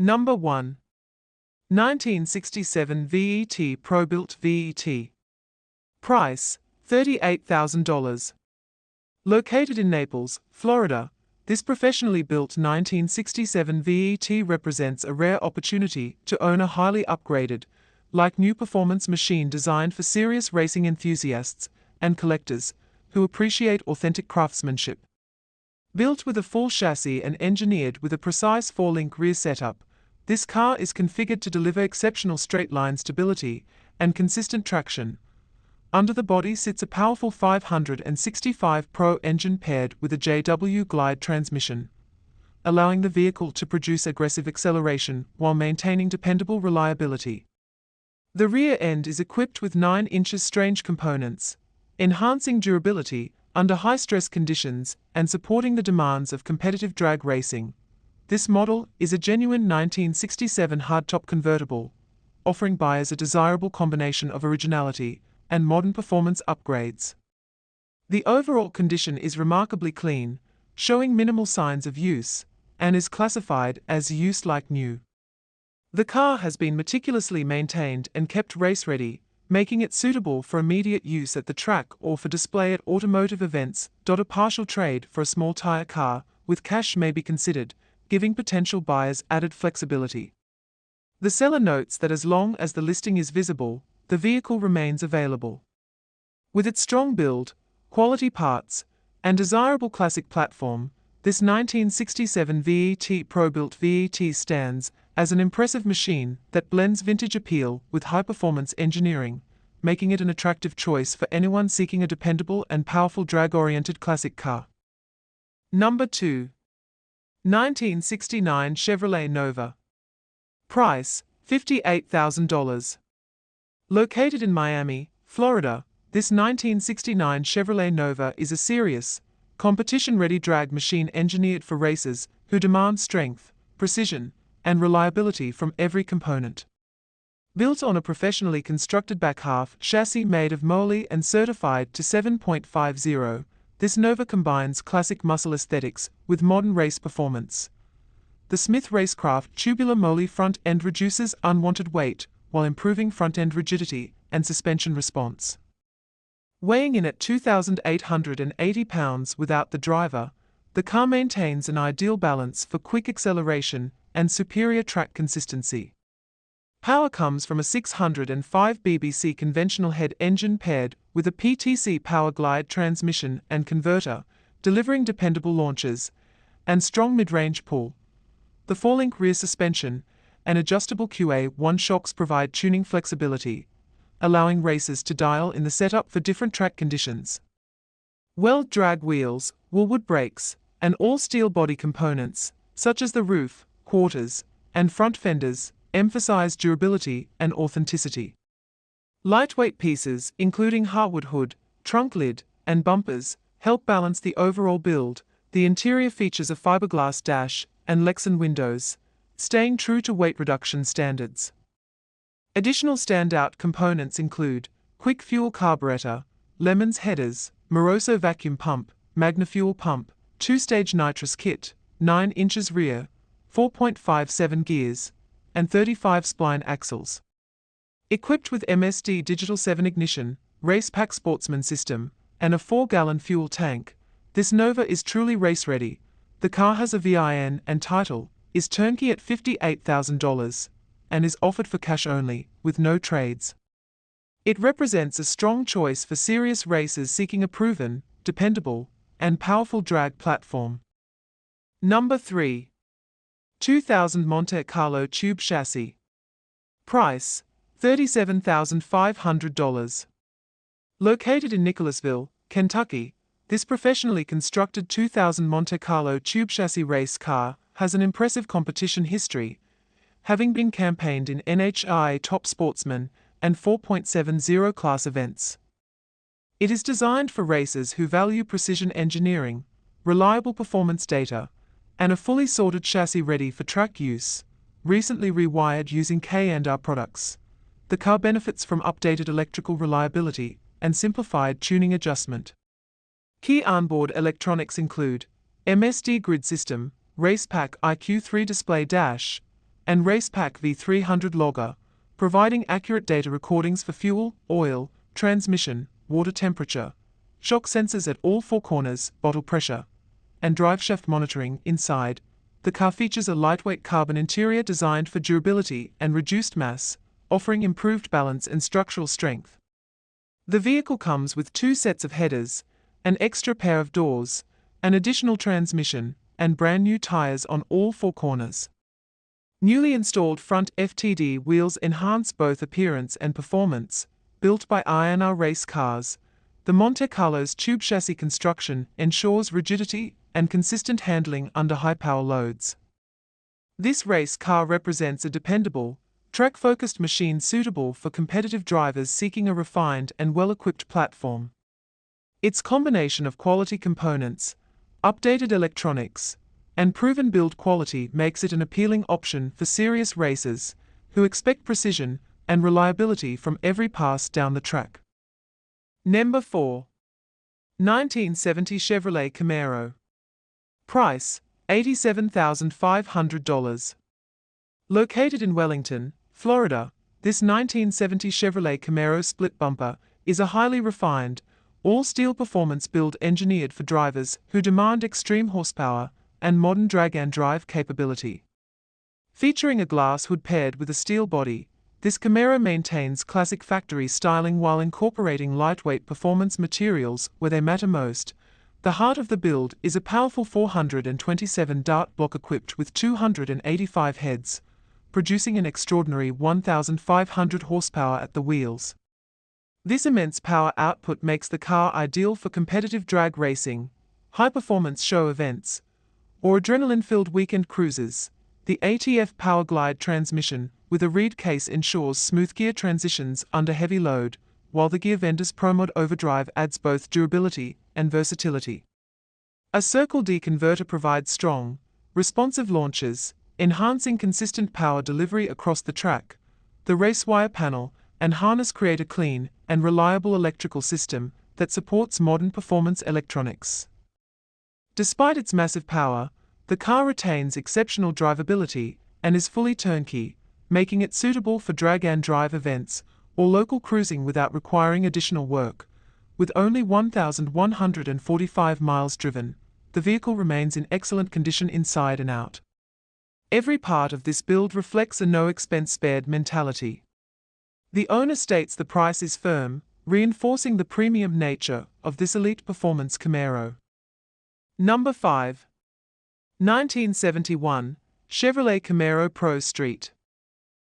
Number 1. 1967 VET Pro-Built VET. Price, $38,000. Located in Naples, Florida, this professionally built 1967 VET represents a rare opportunity to own a highly upgraded, like-new performance machine designed for serious racing enthusiasts and collectors who appreciate authentic craftsmanship. Built with a full chassis and engineered with a precise 4-link rear setup, this car is configured to deliver exceptional straight-line stability and consistent traction. Under the body sits a powerful 565 Pro engine paired with a JW Glide transmission, allowing the vehicle to produce aggressive acceleration while maintaining dependable reliability. The rear end is equipped with 9-inch strange components, enhancing durability under high-stress conditions and supporting the demands of competitive drag racing. This model is a genuine 1967 hardtop convertible, offering buyers a desirable combination of originality and modern performance upgrades. The overall condition is remarkably clean, showing minimal signs of use, and is classified as use like new. The car has been meticulously maintained and kept race-ready, making it suitable for immediate use at the track or for display at automotive events. A partial trade for a small tire car with cash may be considered, giving potential buyers added flexibility. The seller notes that as long as the listing is visible, the vehicle remains available. With its strong build, quality parts, and desirable classic platform, this 1967 VET Pro-Built VET stands as an impressive machine that blends vintage appeal with high-performance engineering, making it an attractive choice for anyone seeking a dependable and powerful drag-oriented classic car. Number 2. 1969 Chevrolet Nova. Price, $58,000. Located in Miami, Florida, this 1969 Chevrolet Nova is a serious, competition-ready drag machine engineered for racers who demand strength, precision, and reliability from every component. Built on a professionally constructed back half chassis made of moly and certified to 7.50, this Nova combines classic muscle aesthetics with modern race performance. The Smith Racecraft tubular moly front end reduces unwanted weight while improving front-end rigidity and suspension response. Weighing in at 2,880 pounds without the driver, the car maintains an ideal balance for quick acceleration and superior track consistency. Power comes from a 605 BBC conventional head engine paired with a PTC Power Glide transmission and converter, delivering dependable launches and strong mid-range pull. The 4-link rear suspension and adjustable QA1 shocks provide tuning flexibility, allowing racers to dial in the setup for different track conditions. Weld drag wheels, Woolwood brakes, and all-steel body components, such as the roof, quarters, and front fenders, emphasize durability and authenticity. Lightweight pieces, including hardwood hood, trunk lid, and bumpers, help balance the overall build. The interior features a fiberglass dash and Lexan windows, staying true to weight reduction standards. Additional standout components include quick fuel carburetor, Lemons headers, Moroso vacuum pump, Magna fuel pump, 2-stage nitrous kit, 9 inches rear, 4.57 gears, and 35 spline axles. Equipped with MSD Digital 7 ignition, Race Pack Sportsman system, and a 4-gallon fuel tank, this Nova is truly race-ready. The car has a VIN and title, is turnkey at $58,000, and is offered for cash only, with no trades. It represents a strong choice for serious racers seeking a proven, dependable, and powerful drag platform. Number 3. 2000 Monte Carlo Tube Chassis. Price, $37,500. Located in Nicholasville, Kentucky, this professionally constructed 2000 Monte Carlo Tube Chassis race car has an impressive competition history, having been campaigned in NHRA Top Sportsman and 4.70 class events. It is designed for racers who value precision engineering, reliable performance data, and a fully sorted chassis ready for track use. Recently rewired using K&R products, the car benefits from updated electrical reliability and simplified tuning adjustment. Key onboard electronics include MSD grid system, Racepack IQ3 display dash, and Racepack V300 logger, providing accurate data recordings for fuel, oil, transmission, water temperature, shock sensors at all four corners, bottle pressure, and drive shaft monitoring inside. The car features a lightweight carbon interior designed for durability and reduced mass, offering improved balance and structural strength. The vehicle comes with 2 sets of headers, an extra pair of doors, an additional transmission, and brand new tires on all 4 corners. Newly installed front FTD wheels enhance both appearance and performance. Built by INR Race Cars, the Monte Carlo's tube chassis construction ensures rigidity and consistent handling under high-power loads. This race car represents a dependable, track-focused machine suitable for competitive drivers seeking a refined and well-equipped platform. Its combination of quality components, updated electronics, and proven build quality makes it an appealing option for serious racers who expect precision and reliability from every pass down the track. Number 4. 1970 Chevrolet Camaro. Price, $87,500. Located in Wellington, Florida, this 1970 Chevrolet Camaro split bumper is a highly refined, all-steel performance build engineered for drivers who demand extreme horsepower and modern drag-and-drive capability. Featuring a glass hood paired with a steel body, this Camaro maintains classic factory styling while incorporating lightweight performance materials where they matter most. The heart of the build is a powerful 427 dart block equipped with 285 heads, producing an extraordinary 1,500 horsepower at the wheels. This immense power output makes the car ideal for competitive drag racing, high-performance show events, or adrenaline-filled weekend cruises. The ATF Power Glide transmission with a reed case ensures smooth gear transitions under heavy load, while the Gear Vendor's ProMod Overdrive adds both durability and versatility. A Circle D converter provides strong, responsive launches, enhancing consistent power delivery across the track. The race wire panel and harness create a clean and reliable electrical system that supports modern performance electronics. Despite its massive power, the car retains exceptional drivability and is fully turnkey, making it suitable for drag-and-drive events or local cruising without requiring additional work. With only 1,145 miles driven, the vehicle remains in excellent condition inside and out. Every part of this build reflects a no-expense-spared mentality. The owner states the price is firm, reinforcing the premium nature of this elite performance Camaro. Number 5. 1971 Chevrolet Camaro Pro Street.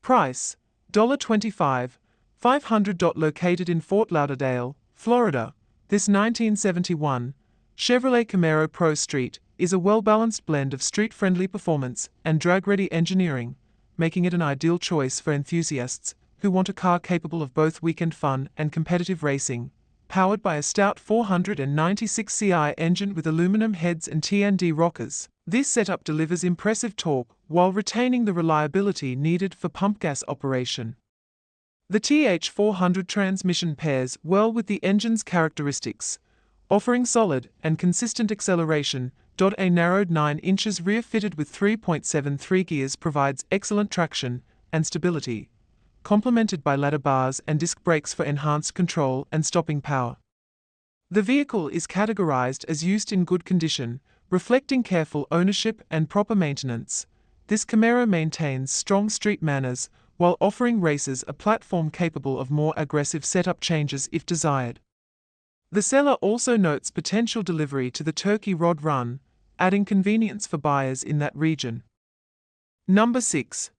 Price, $25,500. Located in Fort Lauderdale, Florida, this 1971 Chevrolet Camaro Pro Street is a well-balanced blend of street-friendly performance and drag-ready engineering, making it an ideal choice for enthusiasts who want a car capable of both weekend fun and competitive racing. Powered by a stout 496 CI engine with aluminum heads and T&D rockers, this setup delivers impressive torque while retaining the reliability needed for pump gas operation. The TH400 transmission pairs well with the engine's characteristics, offering solid and consistent acceleration. A narrowed 9 inches rear fitted with 3.73 gears provides excellent traction and stability, complemented by ladder bars and disc brakes for enhanced control and stopping power. The vehicle is categorized as used in good condition, reflecting careful ownership and proper maintenance. This Camaro maintains strong street manners while offering racers a platform capable of more aggressive setup changes if desired. The seller also notes potential delivery to the Turkey Rod Run, adding convenience for buyers in that region. Number 6.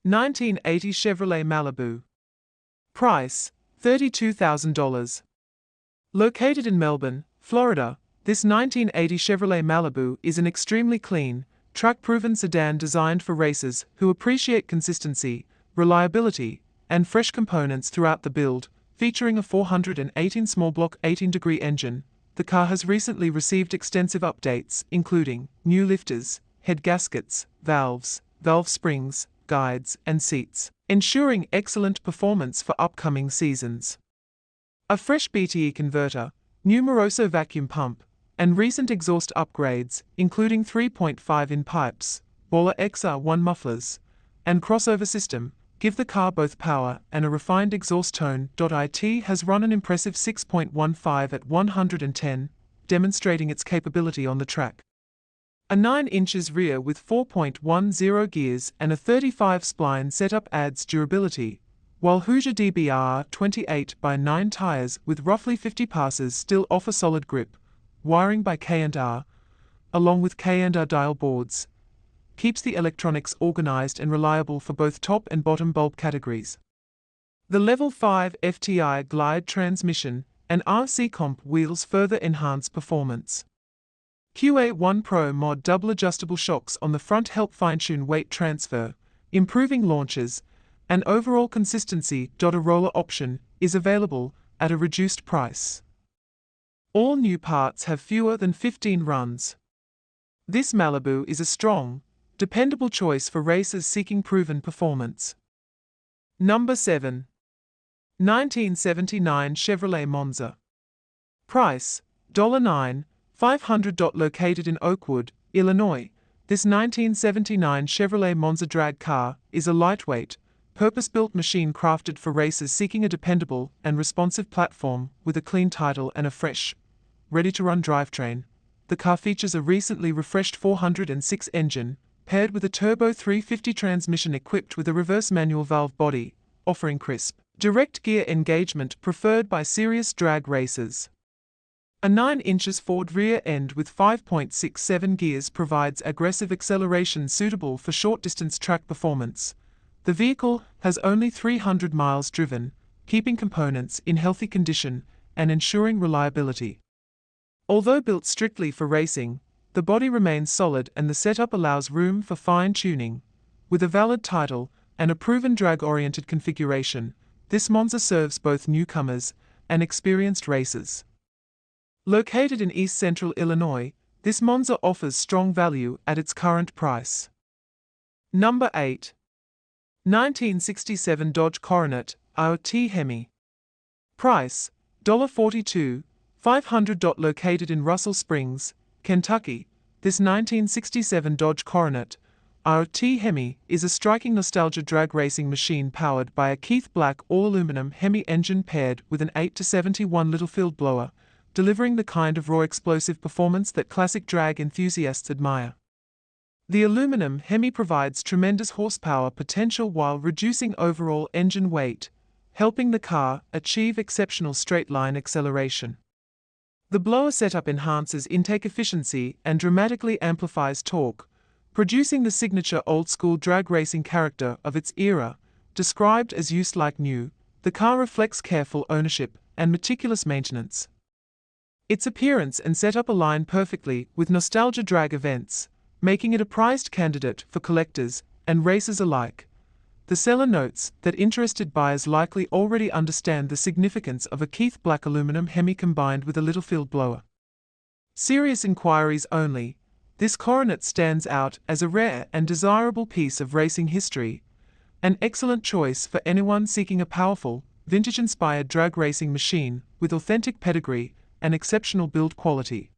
1980 Chevrolet Malibu. Price, $32,000. Located in Melbourne, Florida, this 1980 Chevrolet Malibu is an extremely clean, track-proven sedan designed for racers who appreciate consistency, reliability, and fresh components throughout the build. Featuring a 418 small block 18-degree engine, the car has recently received extensive updates, including new lifters, head gaskets, valves, valve springs, guides, and seats, ensuring excellent performance for upcoming seasons. A fresh BTE converter, new Moroso vacuum pump, and recent exhaust upgrades, including 3.5-in pipes, Baller XR1 mufflers, and crossover system give the car both power and a refined exhaust tone. It has run an impressive 6.15 at 110, demonstrating its capability on the track. A 9 inches rear with 4.10 gears and a 35 spline setup adds durability, while Hoosier DBR 28x9 tires with roughly 50 passes still offer solid grip. Wiring by K&R, along with K&R dial boards, keeps the electronics organized and reliable for both top and bottom bulb categories. The Level 5 FTI Glide transmission and RC Comp wheels further enhance performance. QA1 Pro Mod double adjustable shocks on the front help fine-tune weight transfer, improving launches and overall consistency. A roller option is available at a reduced price. All new parts have fewer than 15 runs. This Malibu is a strong, dependable choice for racers seeking proven performance. Number 7. 1979 Chevrolet Monza. Price, $9,500. Located in Oakwood, Illinois, this 1979 Chevrolet Monza drag car is a lightweight, purpose-built machine crafted for racers seeking a dependable and responsive platform with a clean title and a fresh, ready-to-run drivetrain. The car features a recently refreshed 406 engine, paired with a turbo 350 transmission equipped with a reverse manual valve body, offering crisp, direct gear engagement preferred by serious drag racers. A 9 inches Ford rear end with 5.67 gears provides aggressive acceleration suitable for short-distance track performance. The vehicle has only 300 miles driven, keeping components in healthy condition and ensuring reliability. Although built strictly for racing, the body remains solid and the setup allows room for fine-tuning. With a valid title and a proven drag-oriented configuration, this Monza serves both newcomers and experienced racers. Located in East Central Illinois, this Monza offers strong value at its current price. Number 8. 1967 Dodge Coronet, IoT Hemi. Price, $42,500. Located in Russell Springs, Kentucky, this 1967 Dodge Coronet, IoT Hemi is a striking nostalgia drag racing machine powered by a Keith Black all-aluminum Hemi engine paired with an 8-71 Littlefield blower, delivering the kind of raw explosive performance that classic drag enthusiasts admire. The aluminum Hemi provides tremendous horsepower potential while reducing overall engine weight, helping the car achieve exceptional straight-line acceleration. The blower setup enhances intake efficiency and dramatically amplifies torque, producing the signature old-school drag racing character of its era. Described as used like new, the car reflects careful ownership and meticulous maintenance. Its appearance and setup align perfectly with nostalgia drag events, making it a prized candidate for collectors and racers alike. The seller notes that interested buyers likely already understand the significance of a Keith Black aluminum Hemi combined with a Littlefield blower. Serious inquiries only, this Coronet stands out as a rare and desirable piece of racing history, an excellent choice for anyone seeking a powerful, vintage-inspired drag racing machine with authentic pedigree and exceptional build quality.